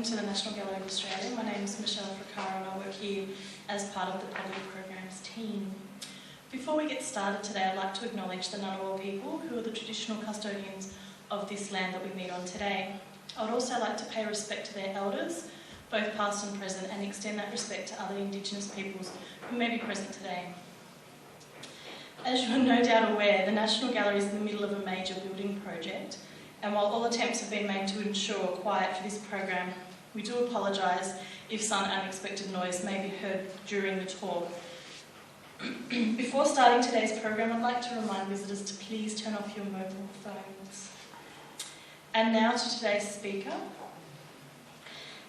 to the National Gallery of Australia. My name is Michelle Friccara and I work here as part of the Public Programs team. Before we get started today, I'd like to acknowledge the Ngunnawal people who are the traditional custodians of this land that we meet on today. I would also like to pay respect to their elders, both past and present, and extend that respect to other Indigenous peoples who may be present today. As you are no doubt aware, the National Gallery is in the middle of a major building project, and while all attempts have been made to ensure quiet for this program, we do apologise if some unexpected noise may be heard during the tour. Before starting today's program, I'd like to remind visitors to please turn off your mobile phones. And now to today's speaker.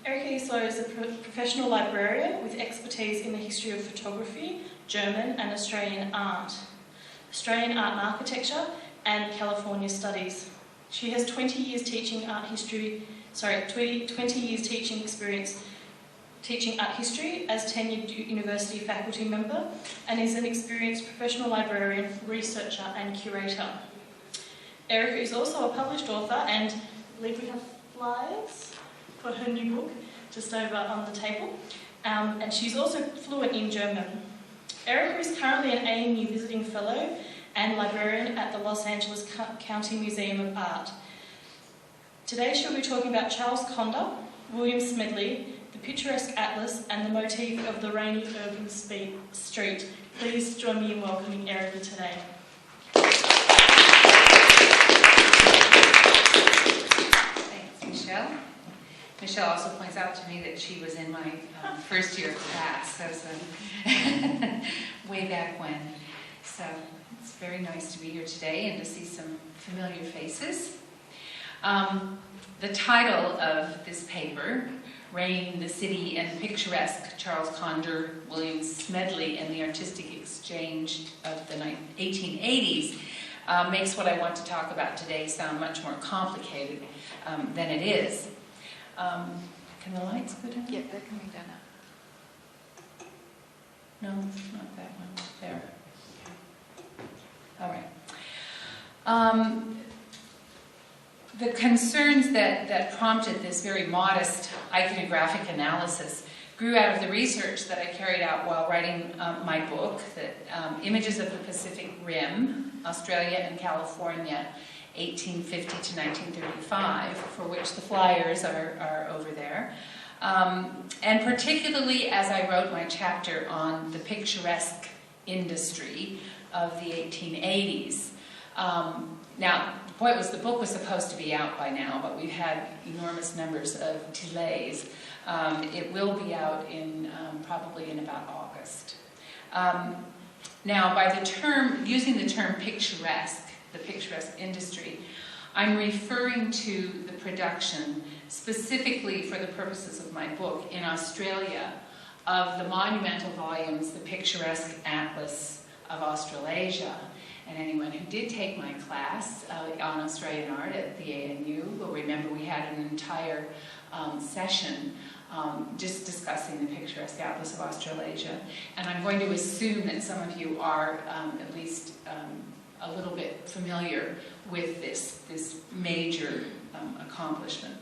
Erika Islo is a professional librarian with expertise in the history of photography, German and Australian art and architecture, and California studies. She has 20 years teaching art history, 20 years teaching experience teaching art history as tenured university faculty member, and is an experienced professional librarian, researcher and curator. Erika is also a published author, and I believe we have flyers for her new book just over on the table, and she's also fluent in German. Erika is currently an ANU visiting fellow and librarian at the Los Angeles County Museum of Art. Today she'll be talking about Charles Conder, William Smedley, the Picturesque Atlas and the motif of the rainy urban street. Please join me in welcoming Erika today. Thanks, Michelle. Michelle also points out to me that she was in my first year class. That was way back when. So it's very nice to be here today and to see some familiar faces. The title of this paper, Rain, the City and Picturesque, Charles Conder, William Smedley and the Artistic Exchange of the 1880s, makes what I want to talk about today sound much more complicated than it is. Can the lights go down? Yeah, they're coming down now. No, not that one. There. All right. The concerns that prompted this very modest iconographic analysis grew out of the research that I carried out while writing my book, Images of the Pacific Rim, Australia and California, 1850 to 1935, for which the flyers are over there. And particularly as I wrote my chapter on the picturesque industry of the 1880s. Now, the point was the book was supposed to be out by now, but we've had enormous numbers of delays. It will be out in probably in about August. Now, by using the term picturesque, the picturesque industry, I'm referring to the production, specifically for the purposes of my book, in Australia, of the monumental volumes, the Picturesque Atlas of Australasia. And anyone who did take my class on Australian art at the ANU will remember we had an entire session just discussing the Picturesque Atlas of Australasia. And I'm going to assume that some of you are at least a little bit familiar with this major accomplishment.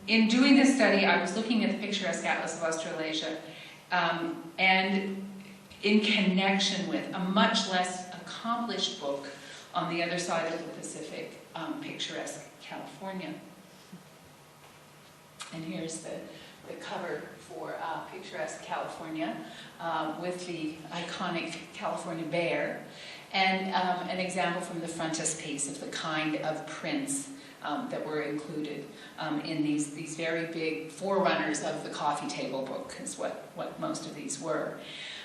In doing this study, I was looking at the Picturesque Atlas of Australasia and in connection with a much less accomplished book on the other side of the Pacific, Picturesque California. And here's the cover for Picturesque California with the iconic California bear, and an example from the frontispiece of the kind of prints that were included in these very big forerunners of the coffee table book, is what most of these were.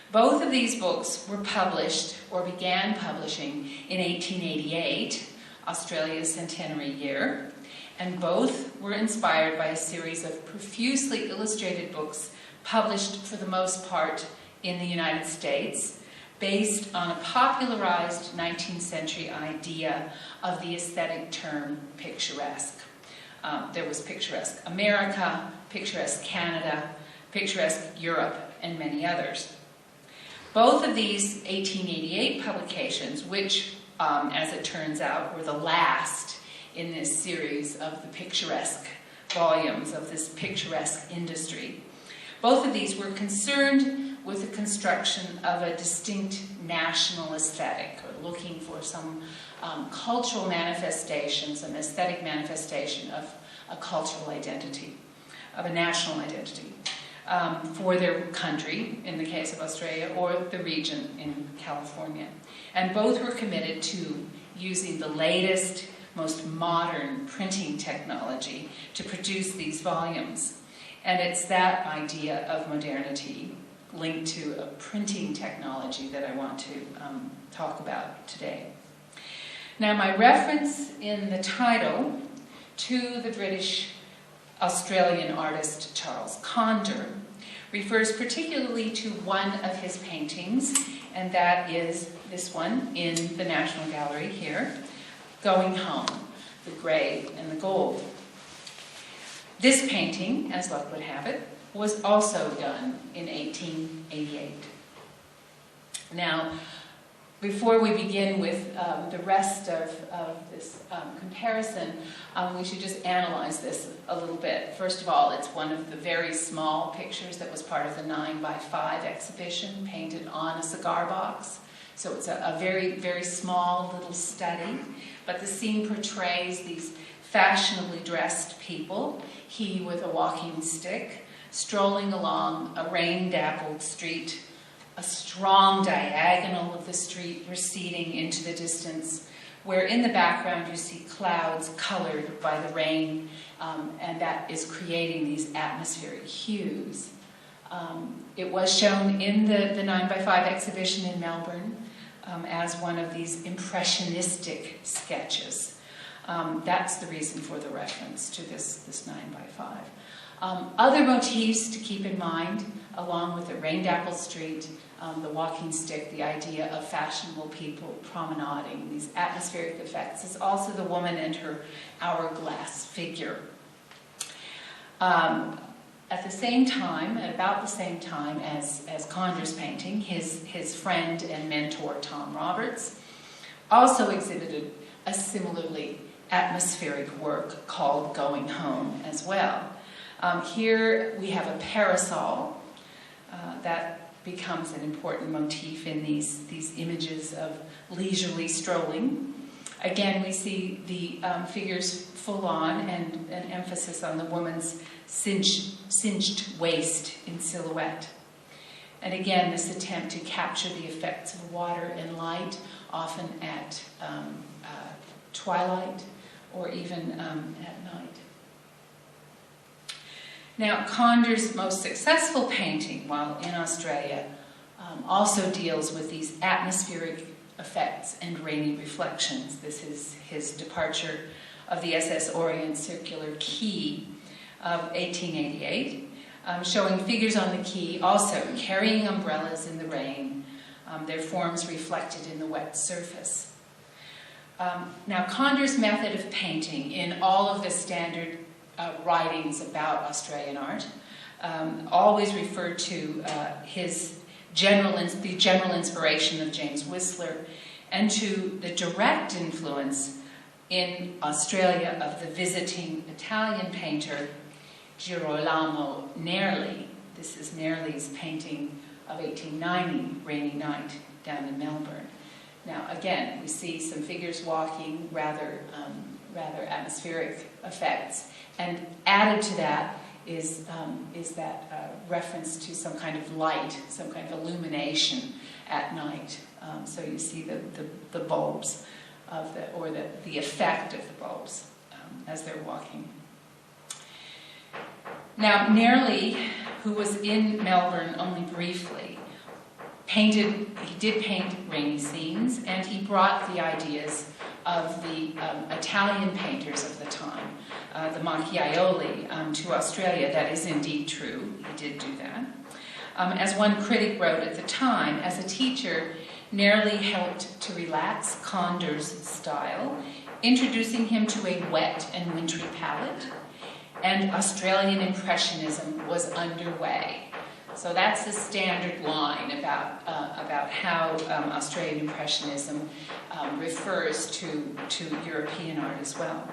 Both of these books were published, or began publishing, in 1888, Australia's centenary year, and both were inspired by a series of profusely illustrated books published for the most part in the United States, based on a popularized 19th century idea of the aesthetic term picturesque. There was Picturesque America, Picturesque Canada, Picturesque Europe, and many others. Both of these 1888 publications, which, as it turns out, were the last in this series of the picturesque volumes of this picturesque industry. Both of these were concerned with the construction of a distinct national aesthetic, or looking for some cultural manifestation, some aesthetic manifestation of a cultural identity, of a national identity, for their country, in the case of Australia, or the region in California. And both were committed to using the latest, most modern printing technology to produce these volumes. And it's that idea of modernity linked to a printing technology that I want to talk about today. Now, my reference in the title to the British Australian artist Charles Conder refers particularly to one of his paintings, and that is this one in the National Gallery here, Going Home, the grey and the gold. This painting, as luck would have it, was also done in 1888. Now, before we begin with the rest of this comparison, we should just analyze this a little bit. First of all, it's one of the very small pictures that was part of the 9x5 exhibition, painted on a cigar box. So it's a very, very small little study. But the scene portrays these fashionably dressed people, he with a walking stick, strolling along a rain-dappled street, a strong diagonal of the street receding into the distance, where in the background you see clouds colored by the rain, and that is creating these atmospheric hues. It was shown in the 9x5 exhibition in Melbourne as one of these impressionistic sketches. That's the reason for the reference to this 9x5. Other motifs to keep in mind, along with the rain-dappled street, the walking stick, the idea of fashionable people promenading, these atmospheric effects, is also the woman and her hourglass figure. At the same time, at about the same time as Conder's painting, his friend and mentor Tom Roberts also exhibited a similarly atmospheric work called Going Home as well. Here we have a parasol that becomes an important motif in these images of leisurely strolling. Again, we see the figures full on and an emphasis on the woman's cinched waist in silhouette. And again, this attempt to capture the effects of water and light, often at twilight or even at night. Now, Conder's most successful painting while in Australia also deals with these atmospheric effects and rainy reflections. This is his departure of the SS Orient Circular Quay of 1888, showing figures on the quay also carrying umbrellas in the rain, their forms reflected in the wet surface. Now, Conder's method of painting in all of the standard writings about Australian art always referred to the general inspiration of James Whistler and to the direct influence in Australia of the visiting Italian painter Girolamo Nerli. This is Nerli's painting of 1890, Rainy Night, down in Melbourne. Now, again, we see some figures walking, rather atmospheric effects, and added to that is that reference to some kind of light, some kind of illumination at night. So you see the bulbs of the effect of the bulbs as they're walking. Now, Nerli, who was in Melbourne only briefly, he did paint rainy scenes, and he brought the ideas of the Italian painters of the time, the Macchiaioli, to Australia. That is indeed true. He did do that. As one critic wrote at the time, as a teacher, Nerli helped to relax Conder's style, introducing him to a wet and wintry palette, and Australian Impressionism was underway. So that's the standard line about how Australian Impressionism refers to European art as well.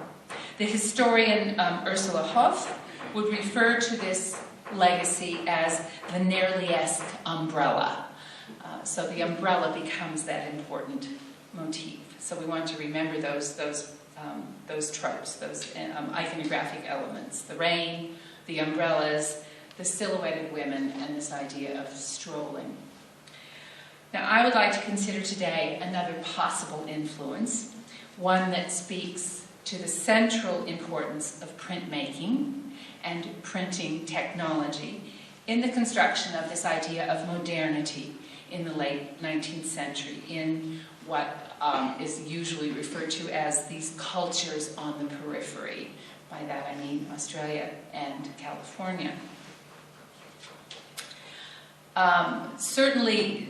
The historian Ursula Hoff would refer to this legacy as the Nerliesque umbrella. So the umbrella becomes that important motif. So we want to remember those tropes, those iconographic elements: the rain, the umbrellas, the silhouetted women, and this idea of strolling. Now, I would like to consider today another possible influence, one that speaks to the central importance of printmaking and printing technology in the construction of this idea of modernity in the late 19th century, in what is usually referred to as these cultures on the periphery. By that I mean Australia and California. Certainly,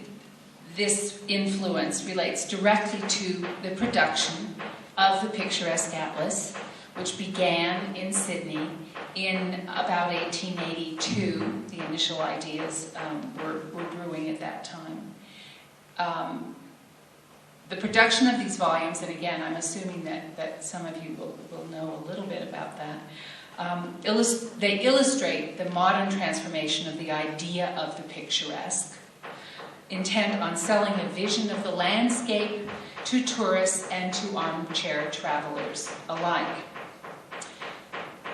this influence relates directly to the production of the Picturesque Atlas, which began in Sydney in about 1882. The initial ideas were brewing at that time. The production of these volumes, and again, I'm assuming that some of you will know a little bit about that, they illustrate the modern transformation of the idea of the picturesque, intent on selling a vision of the landscape to tourists and to armchair travelers alike.